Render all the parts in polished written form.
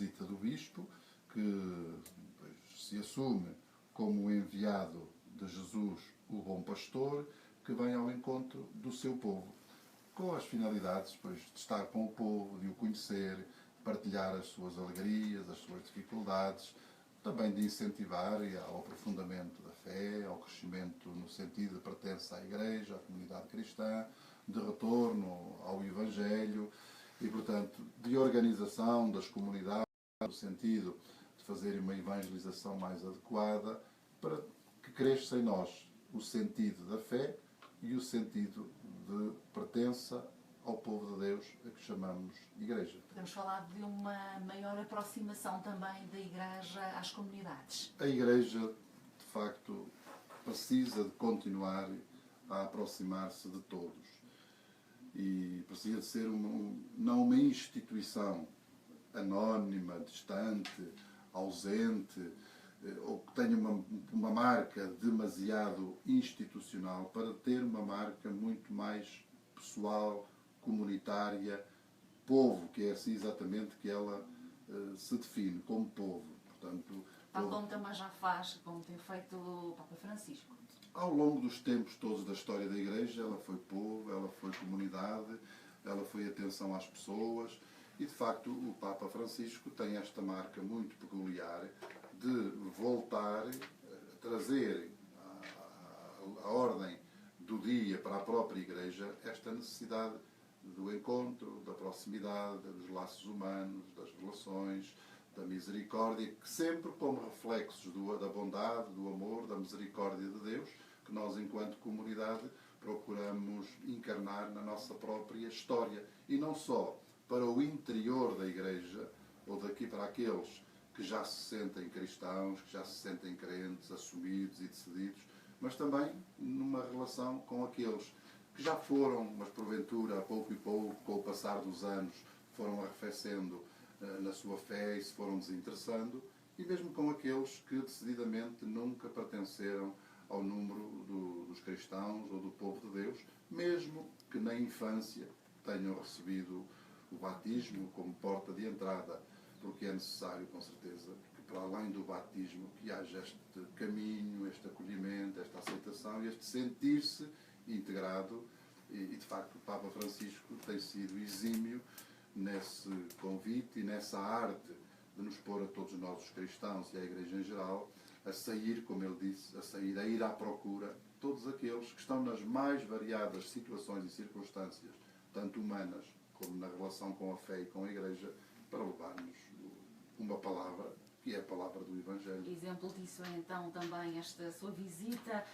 visita do Bispo, que se assume como o enviado de Jesus, o bom pastor, que vem ao encontro do seu povo, com as finalidades depois, de estar com o povo, de o conhecer, partilhar as suas alegrias, as suas dificuldades, também de incentivar ao aprofundamento da fé, ao crescimento no sentido de pertença à Igreja, à comunidade cristã, de retorno ao Evangelho e, portanto, de organização das comunidades, no sentido de fazer uma evangelização mais adequada, para que cresça em nós o sentido da fé e o sentido de pertença ao povo de Deus, a que chamamos Igreja. Podemos falar de uma maior aproximação também da Igreja às comunidades. A Igreja, de facto, precisa de continuar a aproximar-se de todos. E precisa de ser não uma instituição anónima, distante, ausente, ou que tenha uma marca demasiado institucional, para ter uma marca muito mais pessoal, comunitária, povo, que é assim exatamente que ela se define, como povo. Portanto, Tal como também já faz, como tem feito o Papa Francisco. Ao longo dos tempos todos da história da Igreja, ela foi povo, ela foi comunidade, ela foi atenção às pessoas e, de facto, o Papa Francisco tem esta marca muito peculiar de voltar a trazer à ordem do dia para a própria Igreja esta necessidade do encontro, da proximidade, dos laços humanos, das relações, da misericórdia, que sempre como reflexos da bondade, do amor, da misericórdia de Deus, que nós, enquanto comunidade, procuramos encarnar na nossa própria história. E não só para o interior da Igreja, ou daqui para aqueles que já se sentem cristãos, que já se sentem crentes, assumidos e decididos, mas também numa relação com aqueles que já foram, mas porventura, a pouco e pouco, com o passar dos anos, foram arrefecendo na sua fé e se foram desinteressando, e mesmo com aqueles que decididamente nunca pertenceram ao número dos cristãos ou do povo de Deus, mesmo que na infância tenham recebido o batismo como porta de entrada, porque é necessário, com certeza, que para além do batismo, que haja este caminho, este acolhimento, esta aceitação e este sentir-se integrado, e de facto o Papa Francisco tem sido exímio nesse convite e nessa arte de nos pôr a todos nós, os cristãos e à Igreja em geral, a sair, como ele disse, a ir à procura de todos aqueles que estão nas mais variadas situações e circunstâncias, tanto humanas como na relação com a fé e com a Igreja, para levar-nos uma palavra, que é a palavra do Evangelho. Exemplo disso é então também esta sua visita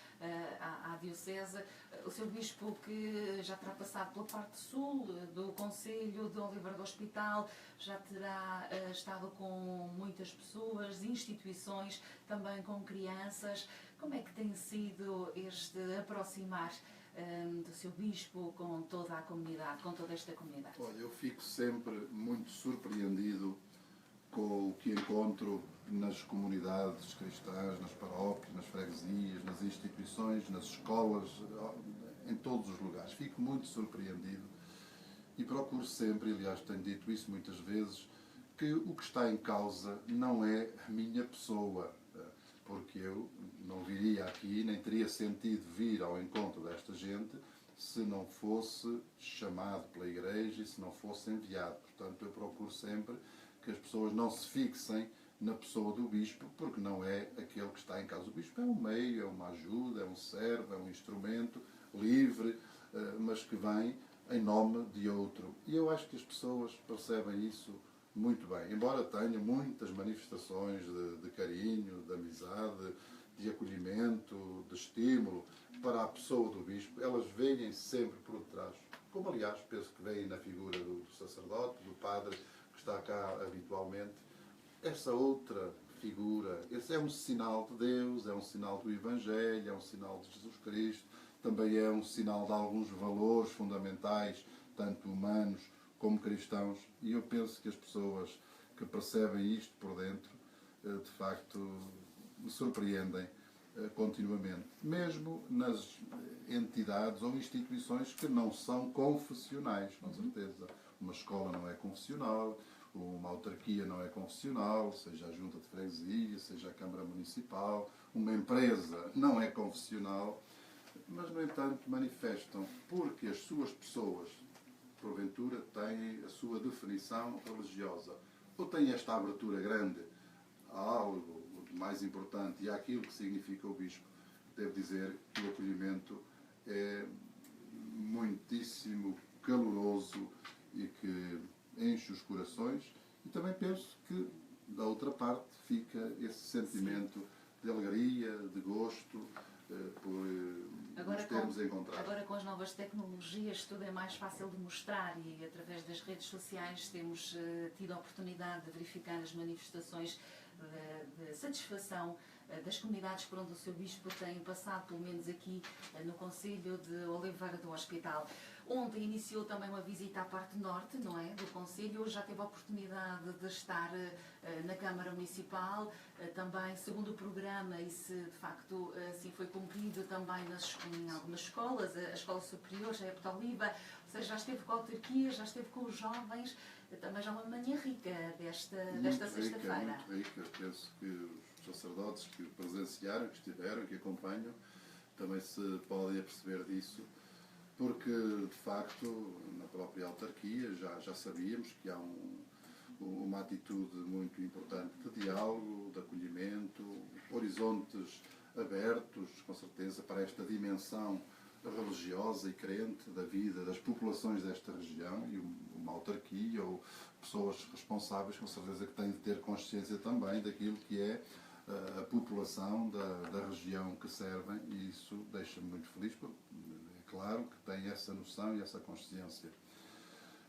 à Diocese, o seu Bispo que já terá passado pela parte sul do Concelho de Oliveira do Hospital, já terá estado com muitas pessoas, instituições, também com crianças. Como é que tem sido este aproximar do seu Bispo com toda a comunidade, com toda esta comunidade? Olha, eu fico sempre muito surpreendido com o que encontro nas comunidades cristãs, nas paróquias, nas freguesias, nas instituições, nas escolas, em todos os lugares. Fico muito surpreendido e procuro sempre, aliás tenho dito isso muitas vezes, que o que está em causa não é a minha pessoa, porque eu não viria aqui, nem teria sentido vir ao encontro desta gente se não fosse chamado pela Igreja e se não fosse enviado. Portanto, eu procuro sempre que as pessoas não se fixem na pessoa do Bispo, porque não é aquele que está em causa. O Bispo é um meio, é uma ajuda, é um servo, é um instrumento livre, mas que vem em nome de outro. E eu acho que as pessoas percebem isso muito bem. Embora tenham muitas manifestações de carinho, de amizade, de acolhimento, de estímulo para a pessoa do Bispo, elas veem sempre por detrás, como aliás penso que veem na figura do sacerdote, do padre, que está cá habitualmente, essa outra figura. Esse é um sinal de Deus, é um sinal do Evangelho, é um sinal de Jesus Cristo, também é um sinal de alguns valores fundamentais, tanto humanos como cristãos, e eu penso que as pessoas que percebem isto por dentro, de facto, me surpreendem continuamente, mesmo nas entidades ou instituições que não são confessionais, com certeza. Uma escola não é confessional, uma autarquia não é confessional, seja a Junta de Freguesia, seja a Câmara Municipal, uma empresa não é confessional, mas, no entanto, manifestam porque as suas pessoas, porventura, têm a sua definição religiosa, ou têm esta abertura grande a algo mais importante e àquilo que significa o Bispo. Devo dizer que o acolhimento é muitíssimo caloroso e que enche os corações, e também penso que da outra parte fica esse sentimento de alegria, de gosto por nos termos encontrado. Agora com as novas tecnologias tudo é mais fácil de mostrar e através das redes sociais temos tido a oportunidade de verificar as manifestações de satisfação das comunidades por onde o Sr. Bispo tem passado, pelo menos aqui no concelho de Oliveira do Hospital. Ontem iniciou também uma visita à parte norte, não é, do concelho. Hoje já teve a oportunidade de estar na Câmara Municipal, também segundo o programa, e se de facto assim foi cumprido também em algumas escolas, a Escola Superior, já é Porto Oliva, ou seja, já esteve com a autarquia, já esteve com os jovens, também já uma manhã rica desta sexta-feira. Muito rica, penso que os sacerdotes que presenciaram, que estiveram, que acompanham, também se podem aperceber disso, porque de facto na própria autarquia já sabíamos que há uma atitude muito importante de diálogo, de acolhimento, horizontes abertos, com certeza, para esta dimensão religiosa e crente da vida das populações desta região, e uma autarquia ou pessoas responsáveis, com certeza que têm de ter consciência também daquilo que é a população da região que servem, e isso deixa-me muito feliz, porque é claro que têm essa noção e essa consciência.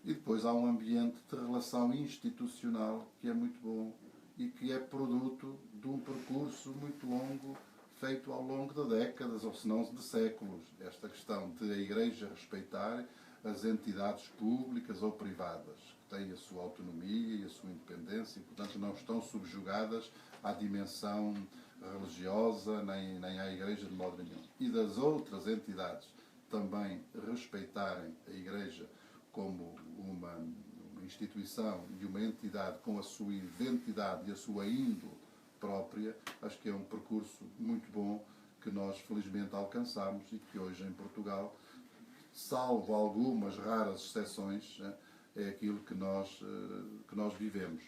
E depois há um ambiente de relação institucional que é muito bom e que é produto de um percurso muito longo feito ao longo de décadas, ou se não de séculos. Esta questão de a Igreja respeitar as entidades públicas ou privadas, que têm a sua autonomia e a sua independência e, portanto, não estão subjugadas à dimensão religiosa nem à Igreja de modo nenhum. E das outras entidades também respeitarem a Igreja como uma instituição e uma entidade com a sua identidade e a sua índole própria, acho que é um percurso muito bom que nós felizmente alcançamos e que hoje em Portugal, salvo algumas raras exceções, é aquilo que nós vivemos.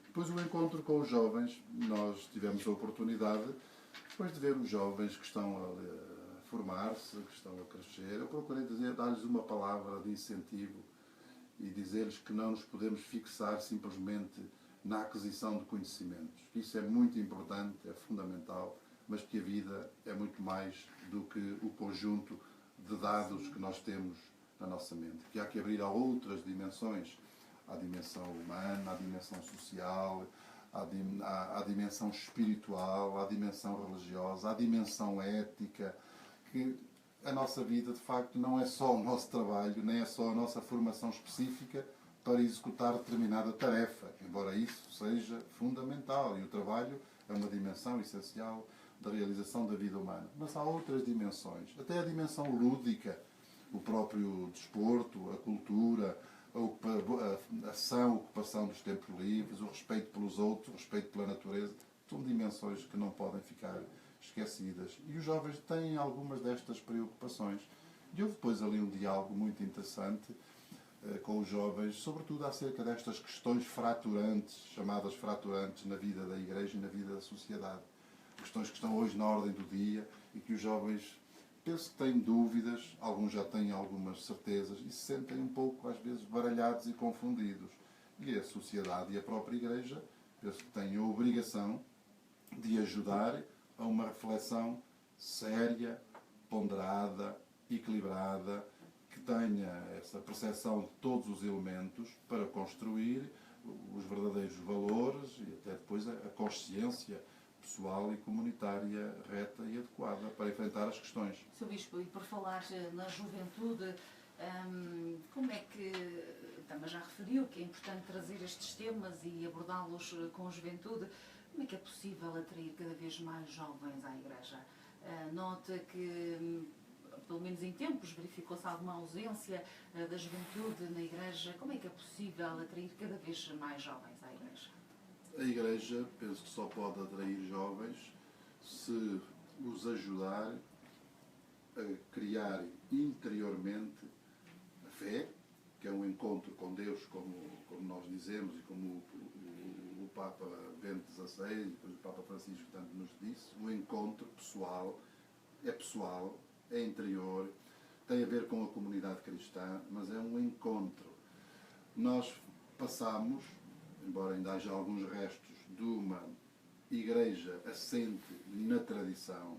Depois o encontro com os jovens, nós tivemos a oportunidade, depois de ver os jovens que estão a formar-se, que estão a crescer, eu procurei dar-lhes uma palavra de incentivo e dizer-lhes que não nos podemos fixar simplesmente na aquisição de conhecimentos. Isso é muito importante, é fundamental, mas que a vida é muito mais do que o conjunto de dados que nós temos na nossa mente. Que há que abrir a outras dimensões, à dimensão humana, à dimensão social, à dimensão espiritual, à dimensão religiosa, à dimensão ética, que a nossa vida, de facto, não é só o nosso trabalho, nem é só a nossa formação específica para executar determinada tarefa, embora isso seja fundamental, e o trabalho é uma dimensão essencial da realização da vida humana. Mas há outras dimensões, até a dimensão lúdica, o próprio desporto, a cultura, a ação, a ocupação dos tempos livres, o respeito pelos outros, o respeito pela natureza, são dimensões que não podem ficar esquecidas. E os jovens têm algumas destas preocupações. E houve depois ali um diálogo muito interessante com os jovens, sobretudo acerca destas questões fraturantes, chamadas fraturantes na vida da Igreja e na vida da sociedade. Questões que estão hoje na ordem do dia e que os jovens, penso que têm dúvidas, alguns já têm algumas certezas e se sentem um pouco, às vezes, baralhados e confundidos. E a sociedade e a própria Igreja, penso que têm a obrigação de ajudar a uma reflexão séria, ponderada, equilibrada, que tenha essa percepção de todos os elementos para construir os verdadeiros valores e até depois a consciência pessoal e comunitária reta e adequada para enfrentar as questões. Sr. Bispo, e por falar na juventude, como é que, também já referiu que é importante trazer estes temas e abordá-los com a juventude, como é que é possível atrair cada vez mais jovens à Igreja? Nota que pelo menos em tempos, verificou-se alguma ausência da juventude na Igreja. Como é que é possível atrair cada vez mais jovens à Igreja? A Igreja, penso que só pode atrair jovens se os ajudar a criar interiormente a fé, que é um encontro com Deus, como nós dizemos, e como o Papa Bento XVI e depois o Papa Francisco tanto nos disse, um encontro pessoal, é interior, tem a ver com a comunidade cristã, mas é um encontro. Nós passamos, embora ainda haja alguns restos, de uma igreja assente na tradição,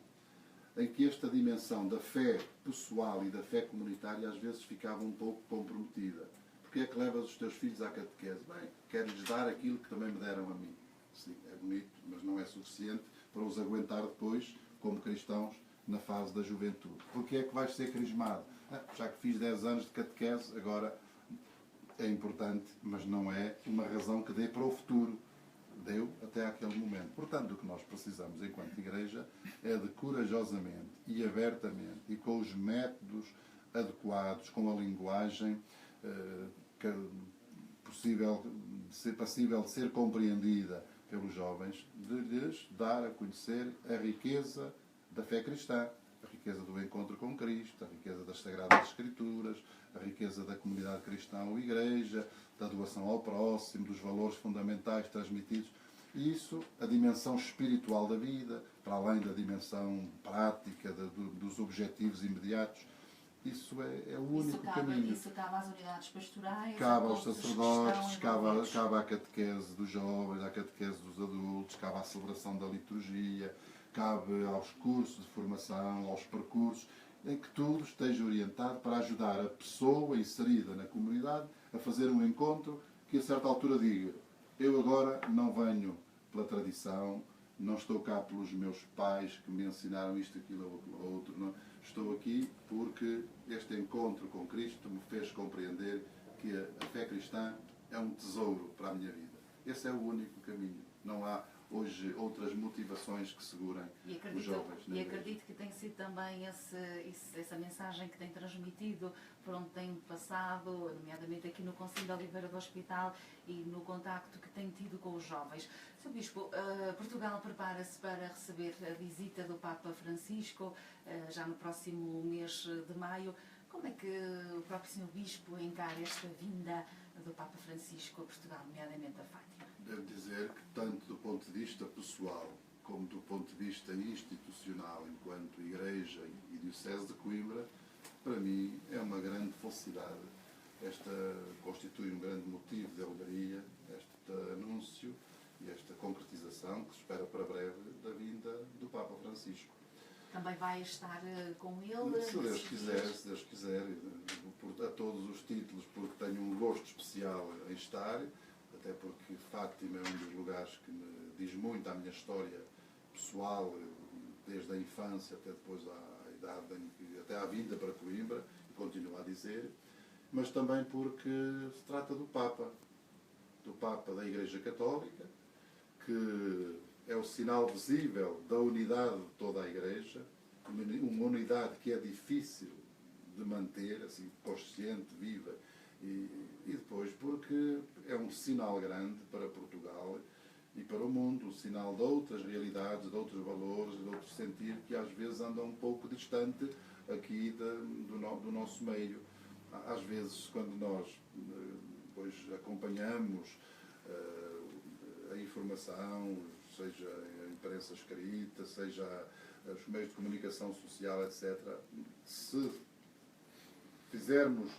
em que esta dimensão da fé pessoal e da fé comunitária às vezes ficava um pouco comprometida. Porque é que levas os teus filhos à catequese? Bem, quero-lhes dar aquilo que também me deram a mim. Sim, é bonito, mas não é suficiente para os aguentar depois, como cristãos, na fase da juventude. Porque é que vais ser crismado? Já que fiz 10 anos de catequese, agora é importante, mas não é uma razão que dê para o futuro. Deu até aquele momento. Portanto, o que nós precisamos, enquanto Igreja, é de corajosamente e abertamente e com os métodos adequados, com a linguagem passível de ser compreendida pelos jovens, de lhes dar a conhecer a riqueza da fé cristã, a riqueza do encontro com Cristo, a riqueza das Sagradas Escrituras, a riqueza da comunidade cristã ou Igreja, da doação ao próximo, dos valores fundamentais transmitidos. E isso, a dimensão espiritual da vida, para além da dimensão prática, dos objetivos imediatos, isso é o único caminho. Isso cabe às unidades pastorais, cabe aos sacerdotes, cabe à catequese dos jovens, à catequese dos adultos, cabe à celebração da liturgia, cabe aos cursos de formação, aos percursos, em que tudo esteja orientado para ajudar a pessoa inserida na comunidade a fazer um encontro que a certa altura diga: eu agora não venho pela tradição, não estou cá pelos meus pais que me ensinaram isto, aquilo ou outro, não. Estou aqui porque este encontro com Cristo me fez compreender que a fé cristã é um tesouro para a minha vida. Esse é o único caminho. Não há hoje outras motivações que segurem os jovens. E acredito que tem sido também essa mensagem que tem transmitido por onde tem passado, nomeadamente aqui no Conselho de Oliveira do Hospital e no contacto que tem tido com os jovens. Sr. Bispo, Portugal prepara-se para receber a visita do Papa Francisco já no próximo mês de maio. Como é que o próprio Sr. Bispo encara esta vinda do Papa Francisco a Portugal, nomeadamente a Fátima? Devo dizer que, tanto do ponto de vista pessoal como do ponto de vista institucional, enquanto Igreja e Diocese de Coimbra, para mim é uma grande felicidade. Esta constitui um grande motivo de alegria, este anúncio e esta concretização que se espera para breve da vinda do Papa Francisco. Também vai estar com ele? Se Deus quiser, a todos os títulos, porque tenho um gosto especial em estar, até porque Fátima é um dos lugares que me diz muito à minha história pessoal, desde a infância até depois à idade, até à vinda para Coimbra, e continuo a dizer, mas também porque se trata do Papa da Igreja Católica, que é o sinal visível da unidade de toda a Igreja, uma unidade que é difícil de manter, assim, consciente, viva, e depois porque é um sinal grande para Portugal e para o mundo, um sinal de outras realidades, de outros valores, de outro sentido, que às vezes andam um pouco distante aqui do nosso meio. Às vezes, quando nós depois acompanhamos a informação, seja a imprensa escrita, seja os meios de comunicação social, etc., se fizermos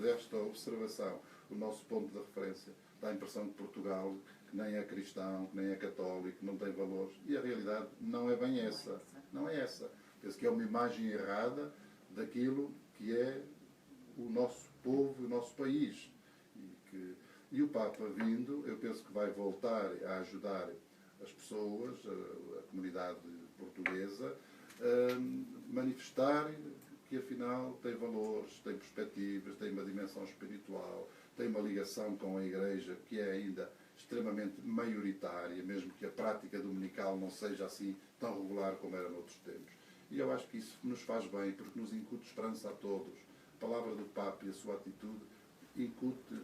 desta observação o nosso ponto de referência, dá a impressão que Portugal, que nem é cristão, que nem é católico, não tem valores, e a realidade não é bem essa. Não é essa. Penso que é uma imagem errada daquilo que é o nosso povo, o nosso país. E o Papa vindo, eu penso que vai voltar a ajudar as pessoas, a comunidade portuguesa, a manifestar que afinal tem valores, tem perspectivas, tem uma dimensão espiritual, tem uma ligação com a Igreja que é ainda extremamente maioritária, mesmo que a prática dominical não seja assim tão regular como era noutros tempos. E eu acho que isso nos faz bem, porque nos incute esperança a todos. A palavra do Papa e a sua atitude incute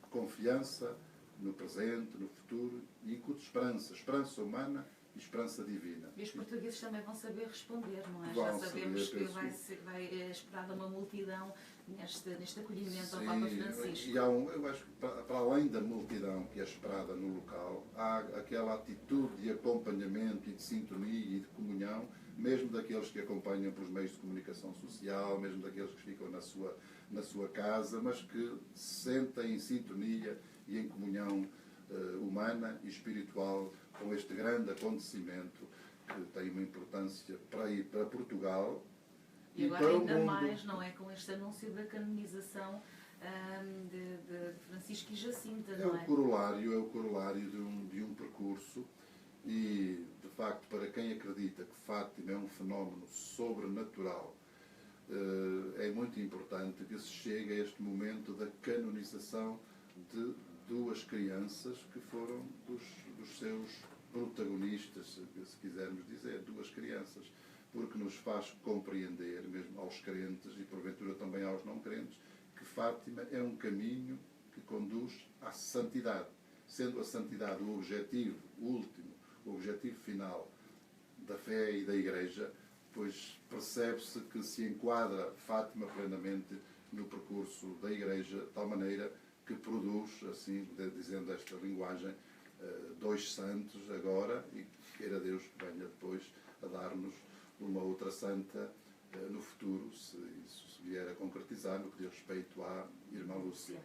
confiança no presente, no futuro, e incute esperança. Esperança humana e esperança divina. E os portugueses também vão saber responder, não é? Vão Já sabemos saber, que vai esperar uma multidão neste acolhimento ao Sim, Papa Francisco. e eu acho que para além da multidão que é esperada no local, há aquela atitude de acompanhamento e de sintonia e de comunhão, mesmo daqueles que acompanham pelos meios de comunicação social, mesmo daqueles que ficam na sua casa, mas que se sentem em sintonia e em comunhão humana e espiritual com este grande acontecimento que tem uma importância para Portugal. E agora ainda mais, não é? Com este anúncio da canonização de Francisco e Jacinta, não é? É o corolário de um percurso e, de facto, para quem acredita que Fátima é um fenómeno sobrenatural, é muito importante que se chegue a este momento da canonização de duas crianças que foram dos seus protagonistas, se quisermos dizer, duas crianças, porque nos faz compreender, mesmo aos crentes e porventura também aos não crentes, que Fátima é um caminho que conduz à santidade, sendo a santidade o objetivo último, o objetivo final da fé e da Igreja, pois percebe-se que se enquadra Fátima plenamente no percurso da Igreja, de tal maneira que produz, assim, dizendo esta linguagem, dois santos agora, e queira Deus que venha depois a dar-nos uma outra santa no futuro, se isso se vier a concretizar, no que diz respeito à irmã Lúcia.